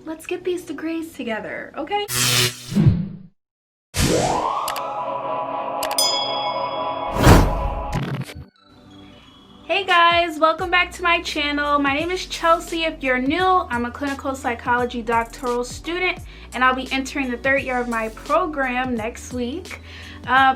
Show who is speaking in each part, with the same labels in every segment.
Speaker 1: let's get these degrees together, okay? Hey guys, welcome back to my channel. My name is Chelsea. If you're new, I'm a clinical psychology doctoral student and I'll be entering the third year of my program next week.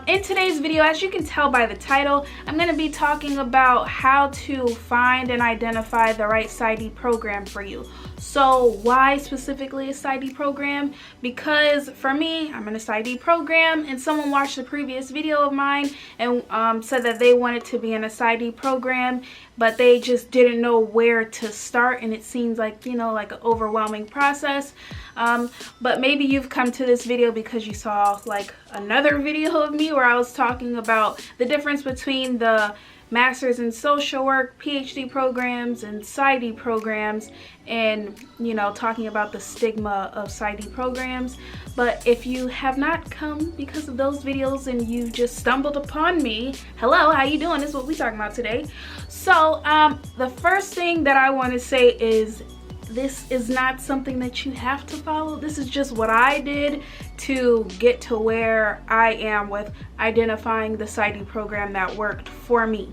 Speaker 1: In today's video, as you can tell by the title, I'm going to be talking about how to find and identify the right Psy.D program for you. So why specifically a Psy.D program? Because for me, I'm in a Psy.D program and someone watched a previous video of mine and said that they wanted to be in a Psy.D program, but they just didn't know where to start, and it seems like, you know, like an overwhelming process. But maybe you've come to this video because you saw like another video of me where I was talking about the difference between the Masters in Social Work, PhD programs, and Psy.D programs, and, you know, talking about the stigma of Psy.D programs. But if you have not come because of those videos and you just stumbled upon me, hello, how you doing? This is what we're talking about today. So the first thing that I want to say is this is not something that you have to follow. This is just what I did to get to where I am with identifying the Psy.D program that worked for me.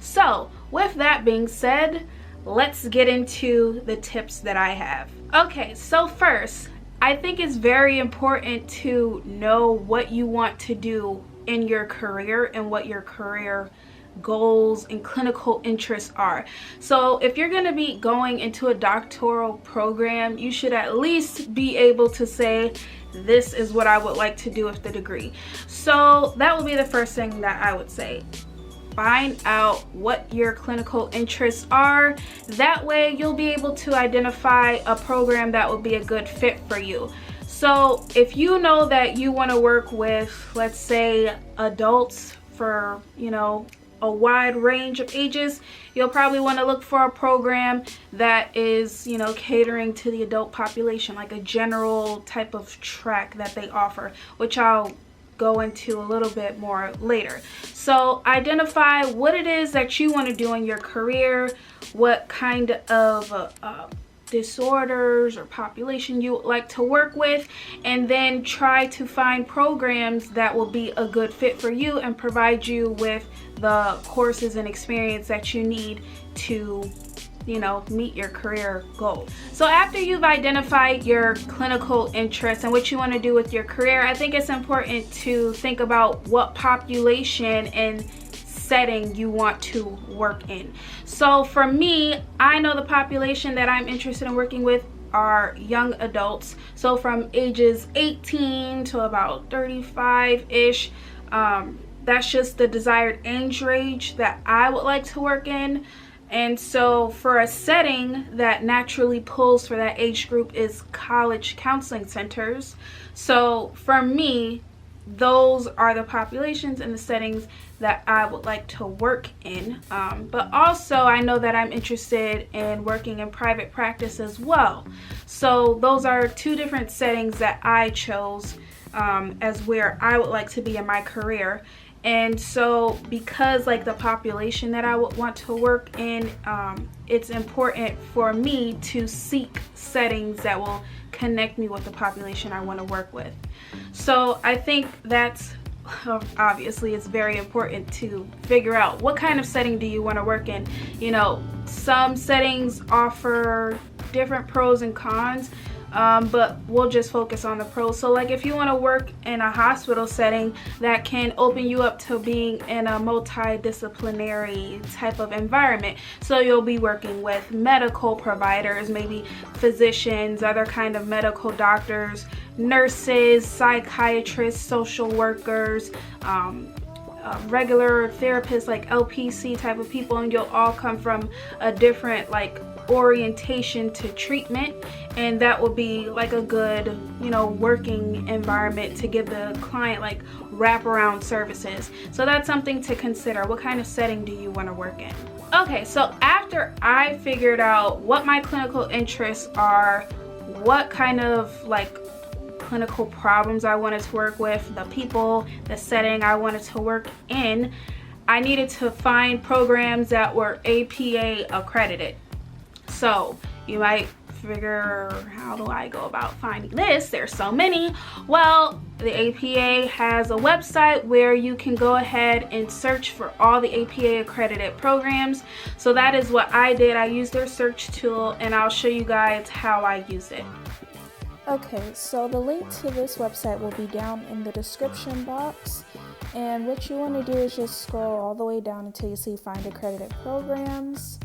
Speaker 1: So with that being said, let's get into the tips that I have. Okay, so first, I think it's very important to know what you want to do in your career and what your career goals and clinical interests are. So if you're going to be going into a doctoral program, you should at least be able to say, this is what I would like to do with the degree. So that would be the first thing that I would say. Find out what your clinical interests are. That way you'll be able to identify a program that will be a good fit for you. So if you know that you want to work with, let's say, adults for, you know, a wide range of ages, you'll probably want to look for a program that is, you know, catering to the adult population, like a general type of track that they offer, which I'll go into a little bit more later. So identify what it is that you want to do in your career, what kind of disorders or population you would like to work with, and then try to find programs that will be a good fit for you and provide you with the courses and experience that you need to, you know, meet your career goal. So after you've identified your clinical interests and what you want to do with your career, I think it's important to think about what population and setting you want to work in. So for me, I know the population that I'm interested in working with are young adults. So from ages 18 to about 35-ish. That's just the desired age range that I would like to work in. And so for a setting that naturally pulls for that age group is college counseling centers. So for me, those are the populations and the settings that I would like to work in. But also I know that I'm interested in working in private practice as well. So those are two different settings that I chose as where I would like to be in my career. And so because like the population that I would want to work in, it's important for me to seek settings that will connect me with the population I want to work with. So I think that's obviously it's very important to figure out what kind of setting do you want to work in. You know, some settings offer different pros and cons. But we'll just focus on the pros. So like if you want to work in a hospital setting, that can open you up to being in a multidisciplinary type of environment. So you'll be working with medical providers, maybe physicians, other kind of medical doctors, nurses, psychiatrists, social workers, regular therapists, like LPC type of people, and you'll all come from a different like orientation to treatment, and that will be like a good, you know, working environment to give the client like wraparound services. So that's something to consider. What kind of setting do you want to work in? Okay, so after I figured out what my clinical interests are, what kind of like clinical problems I wanted to work with, the people, the setting I wanted to work in, I needed to find programs that were APA accredited. So you might figure, how do I go about finding this? There's so many. Well, the APA has a website where you can go ahead and search for all the APA accredited programs. So that is what I did. I used their search tool, and I'll show you guys how I use it.
Speaker 2: Okay, so the link to this website will be down in the description box, and what you want to do is just scroll all the way down until you see Find Accredited Programs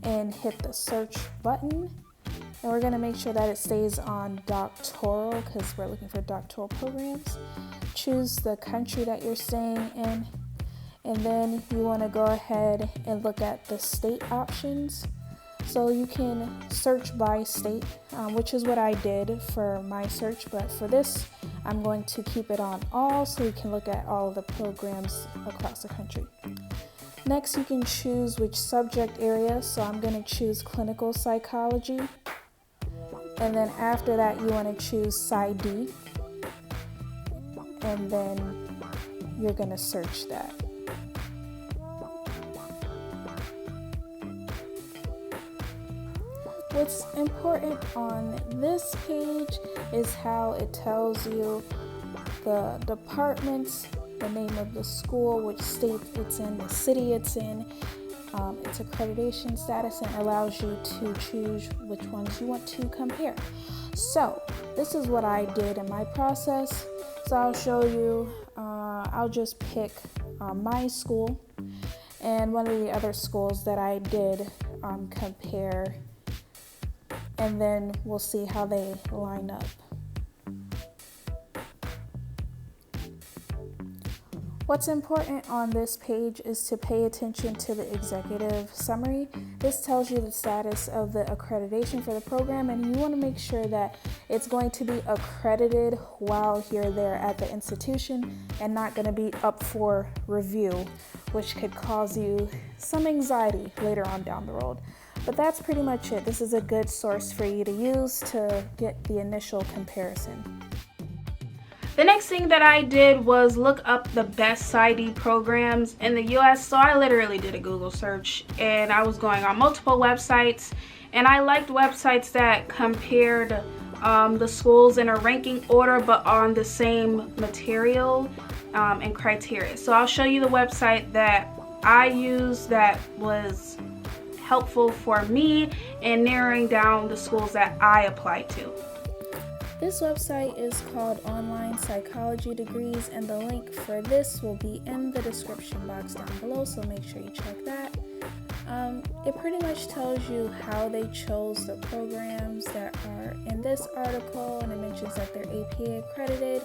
Speaker 2: and hit the search button. And we're going to make sure that it stays on Doctoral because we're looking for doctoral programs. Choose the country that you're staying in, and then you want to go ahead and look at the state options. So you can search by state, which is what I did for my search, but for this, I'm going to keep it on all so you can look at all of the programs across the country. Next, you can choose which subject area, so I'm going to choose clinical psychology. And then after that, you want to choose Psy.D. And then you're going to search that. What's important on this page is how it tells you the departments, the name of the school, which state it's in, the city it's in, its accreditation status, and allows you to choose which ones you want to compare. So this is what I did in my process. So I'll show you, I'll just pick my school and one of the other schools that I did compare, and then we'll see how they line up. What's important on this page is to pay attention to the executive summary. This tells you the status of the accreditation for the program, and you want to make sure that it's going to be accredited while you're there at the institution and not going to be up for review, which could cause you some anxiety later on down the road. But that's pretty much it. This is a good source for you to use to get the initial comparison.
Speaker 1: The next thing that I did was look up the best Psy.D programs in the US. So I literally did a Google search, and I was going on multiple websites, and I liked websites that compared the schools in a ranking order but on the same material and criteria. So I'll show you the website that I used that was helpful for me in narrowing down the schools that I applied to.
Speaker 2: This website is called Online Psychology Degrees, and the link for this will be in the description box down below, so make sure you check that. It pretty much tells you how they chose the programs that are in this article, and it mentions that they're APA accredited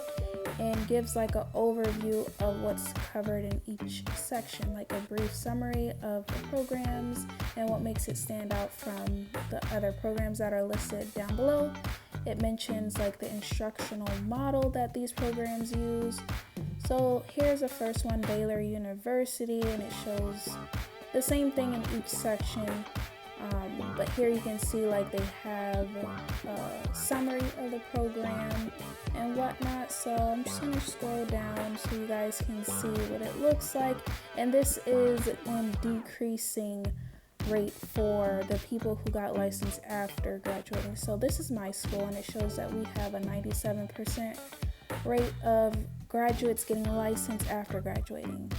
Speaker 2: and gives like an overview of what's covered in each section, like a brief summary of the programs and what makes it stand out from the other programs that are listed down below. It mentions like the instructional model that these programs use. So here's the first one, Baylor University, and it shows the same thing in each section. But here you can see like they have a summary of the program and whatnot. So I'm just going to scroll down so you guys can see what it looks like. And this is in decreasing rate for the people who got licensed after graduating. So this is my school, and it shows that we have a 97% rate of graduates getting a license after graduating.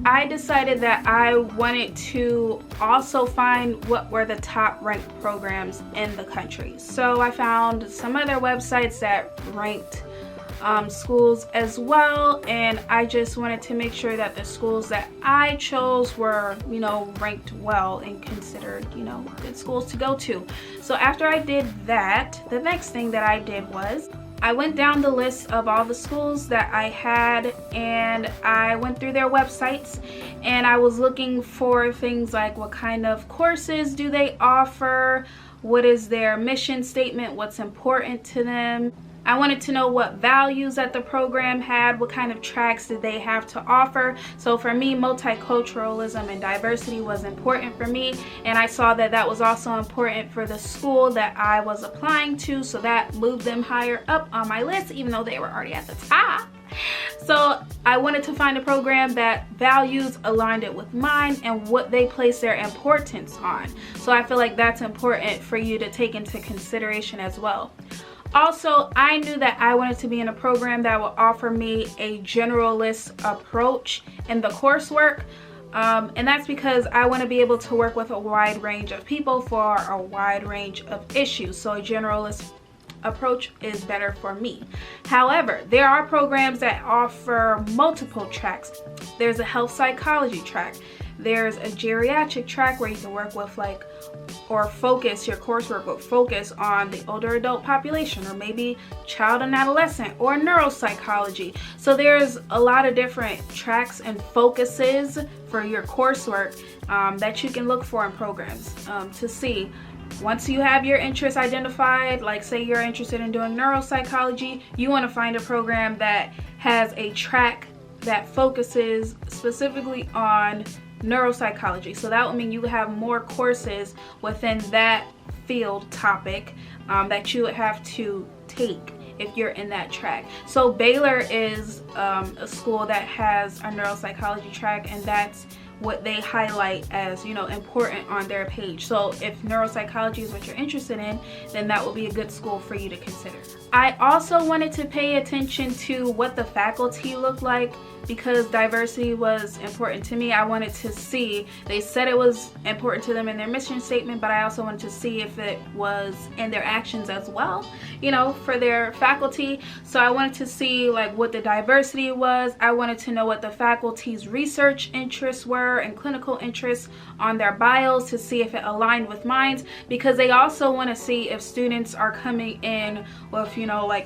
Speaker 1: I decided that I wanted to also find what were the top ranked programs in the country. So I found some other websites that ranked schools as well, and I just wanted to make sure that the schools that I chose were, ranked well and considered, good schools to go to. So after I did that, the next thing that I did was I went down the list of all the schools that I had, and I went through their websites, and I was looking for things like what kind of courses do they offer, what is their mission statement, what's important to them. I wanted to know what values that the program had, what kind of tracks did they have to offer. So for me, multiculturalism and diversity was important for me, and I saw that that was also important for the school that I was applying to, so that moved them higher up on my list, even though they were already at the top. So I wanted to find a program that values aligned it with mine and what they place their importance on. So I feel like that's important for you to take into consideration as well. Also, I knew that I wanted to be in a program that would offer me a generalist approach in the coursework. And that's because I want to be able to work with a wide range of people for a wide range of issues. So a generalist approach is better for me. However, there are programs that offer multiple tracks. There's a health psychology track. There's a geriatric track where you can work with or focus your coursework will focus on the older adult population, or maybe child and adolescent, or neuropsychology. So there's a lot of different tracks and focuses for your coursework that you can look for in programs to see. Once you have your interests identified, like say you're interested in doing neuropsychology, you want to find a program that has a track that focuses specifically on neuropsychology. So that would mean you have more courses within that field topic that you would have to take if you're in that track. So Baylor is a school that has a neuropsychology track, and that's what they highlight as, important on their page. So if neuropsychology is what you're interested in, then that will be a good school for you to consider. I also wanted to pay attention to what the faculty looked like, because diversity was important to me. I wanted to see, they said it was important to them in their mission statement, but I also wanted to see if it was in their actions as well, for their faculty. So I wanted to see what the diversity was. I wanted to know what the faculty's research interests were and clinical interests on their bios, to see if it aligned with mine, because they also want to see if students are coming in with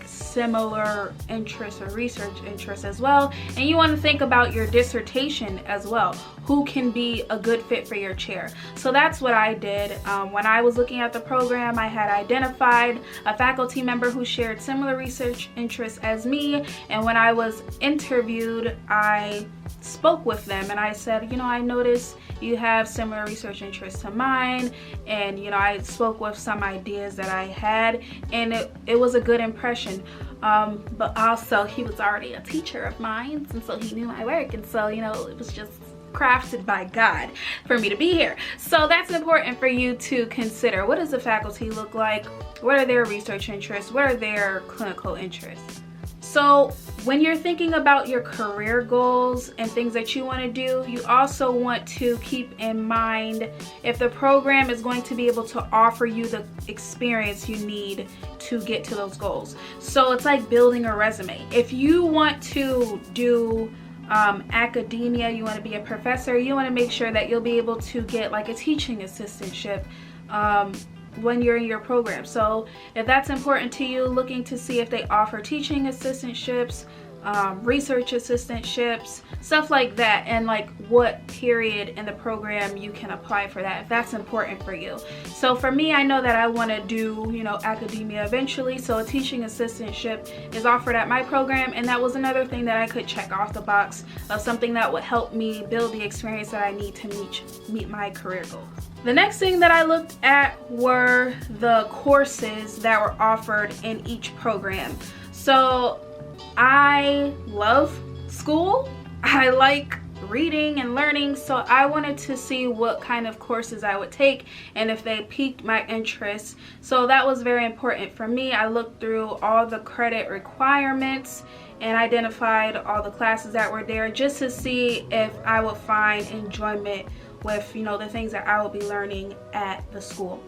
Speaker 1: similar interests or research interests as well. And you want to think about your dissertation as well. Who can be a good fit for your chair? So that's what I did. When I was looking at the program, I had identified a faculty member who shared similar research interests as me, and when I was interviewed, I spoke with them and I said, I noticed you have similar research interests to mine, and I spoke with some ideas that I had, and it was a good impression. But also he was already a teacher of mine, and so he knew my work, and so it was just crafted by God for me to be here. So that's important for you to consider. What does the faculty look like? What are their research interests? What are their clinical interests? So when you're thinking about your career goals and things that you want to do, you also want to keep in mind if the program is going to be able to offer you the experience you need to get to those goals. So it's like building a resume. If you want to do academia, you want to be a professor, you want to make sure that you'll be able to get a teaching assistantship when you're in your program. So if that's important to you, looking to see if they offer teaching assistantships, research assistantships, stuff like that, and what period in the program you can apply for that, if that's important for you. So for me, I know that I want to do academia eventually, so a teaching assistantship is offered at my program, and that was another thing that I could check off the box of something that would help me build the experience that I need to meet my career goals. The next thing that I looked at were the courses that were offered in each program. So I love school. I like reading and learning, so I wanted to see what kind of courses I would take and if they piqued my interest. So that was very important for me. I looked through all the credit requirements and identified all the classes that were there just to see if I would find enjoyment with the things that I will be learning at the school.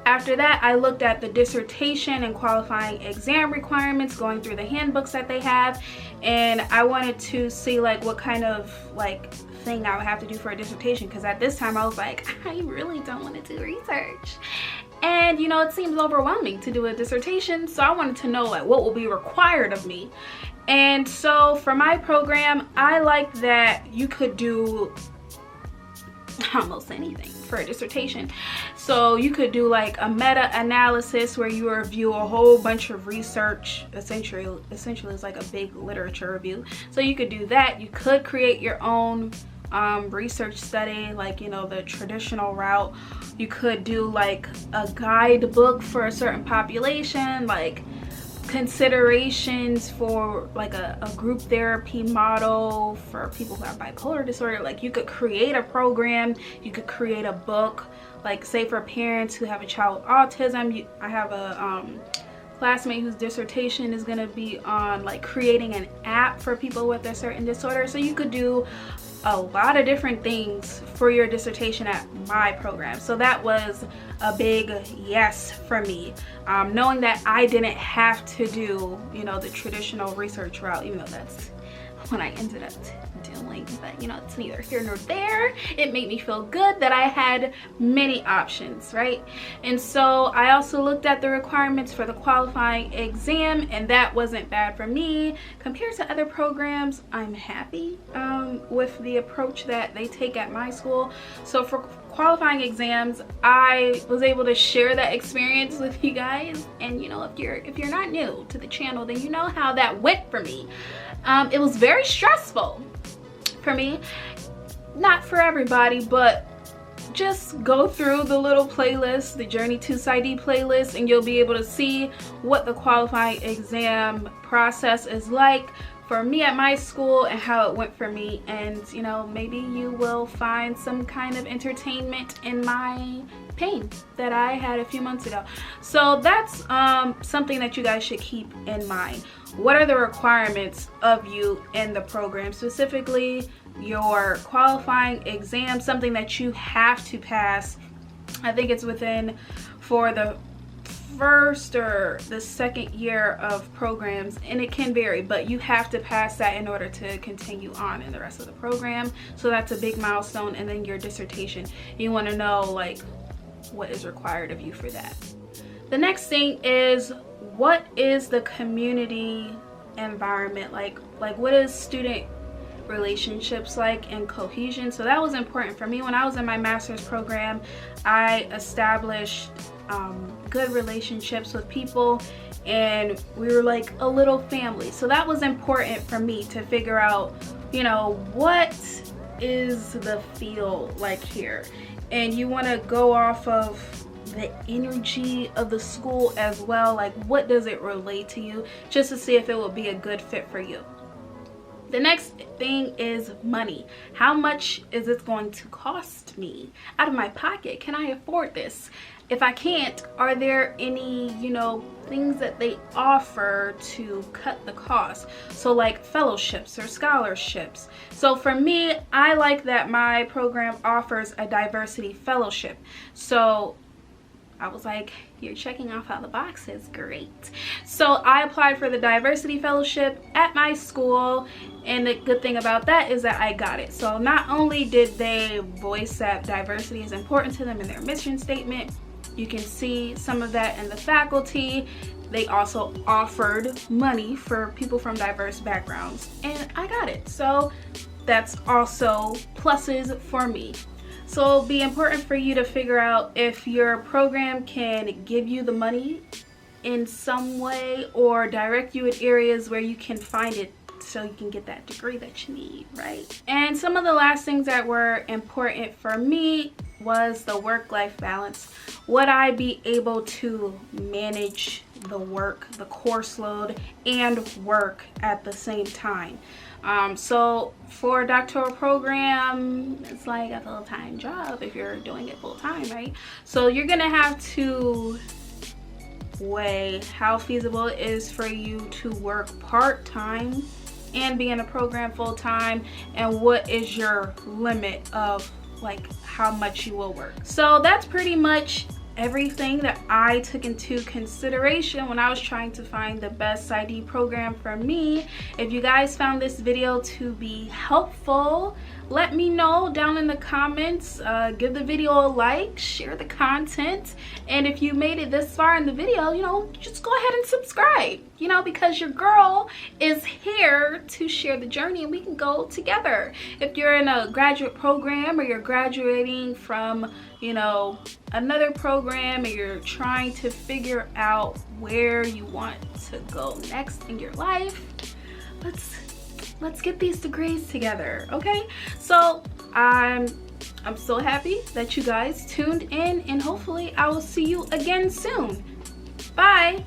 Speaker 1: After that, I looked at the dissertation and qualifying exam requirements, going through the handbooks that they have, and I wanted to see what kind of thing I would have to do for a dissertation, because at this time I was I really don't want to do research, and it seems overwhelming to do a dissertation, so I wanted to know what will be required of me. And so for my program, I like that you could do almost anything for a dissertation. So you could do like a meta-analysis where you review a whole bunch of research. Essentially it's like a big literature review. So you could do that. You could create your own research study, like, you know, the traditional route. You could do like a guidebook for a certain population, like considerations for like a group therapy model for people who have bipolar disorder. Like, you could create a program, you could create a book, like say for parents who have a child with autism. I have a classmate whose dissertation is going to be on like creating an app for people with a certain disorder. So you could do a lot of different things for your dissertation at my program. So that was a big yes for me, knowing that I didn't have to do, you know, the traditional research route, even though that's what I ended up doing. But you know, it's neither here nor there. It made me feel good that I had many options, right? And so I also looked at the requirements for the qualifying exam, and that wasn't bad for me. Compared to other programs, I'm happy with the approach that they take at my school. So for qualifying exams, I was able to share that experience with you guys. And you know, if you're not new to the channel, then you know how that went for me. It was very stressful for me, not for everybody, but just go through the little playlist, the JourneyToPsyD playlist, and you'll be able to see what the qualifying exam process is like for me at my school and how it went for me. And you know, maybe you will find some kind of entertainment in my pain that I had a few months ago. So that's something that you guys should keep in mind. What are the requirements of you in the program, specifically your qualifying exam, something that you have to pass. I think it's for the first or the second year of programs, and it can vary, but you have to pass that in order to continue on in the rest of the program. So that's a big milestone. And then your dissertation, you want to know like what is required of you for that. The next thing is, what is the community environment like what is student relationships like and cohesion? So that was important for me. When I was in my master's program, I established good relationships with people, and we were like a little family. So that was important for me to figure out, you know, what is the feel like here. And you want to go off of the energy of the school as well, like what does it relate to you, just to see if it will be a good fit for you. The next thing is money. How much is it going to cost me out of my pocket? Can I afford this? If I can't, are there any, you know, things that they offer to cut the cost? So like fellowships or scholarships. So for me, I like that my program offers a diversity fellowship. So I was like, you're checking off all the boxes, great. So I applied for the diversity fellowship at my school, and the good thing about that is that I got it. So not only did they voice that diversity is important to them in their mission statement, you can see some of that in the faculty. They also offered money for people from diverse backgrounds, and I got it. So that's also pluses for me. So it'll be important for you to figure out if your program can give you the money in some way or direct you at areas where you can find it so you can get that degree that you need, right? And some of the last things that were important for me was the work-life balance. Would I be able to manage the work, the course load, and work at the same time? So for a doctoral program, it's like a full-time job if you're doing it full-time, right? So you're gonna have to weigh how feasible it is for you to work part-time and be in a program full-time, and what is your limit of like how much you will work. So that's pretty much everything that I took into consideration when I was trying to find the best Psy.D program for me. If you guys found this video to be helpful, let me know down in the comments. Give the video a like, share the content, and if you made it this far in the video, you know, just go ahead and subscribe. You know, because your girl is here to share the journey and we can go together. If you're in a graduate program or you're graduating from, you know, another program and you're trying to figure out where you want to go next in your life, let's get these degrees together, okay? So I'm so happy that you guys tuned in, and hopefully I will see you again soon. Bye.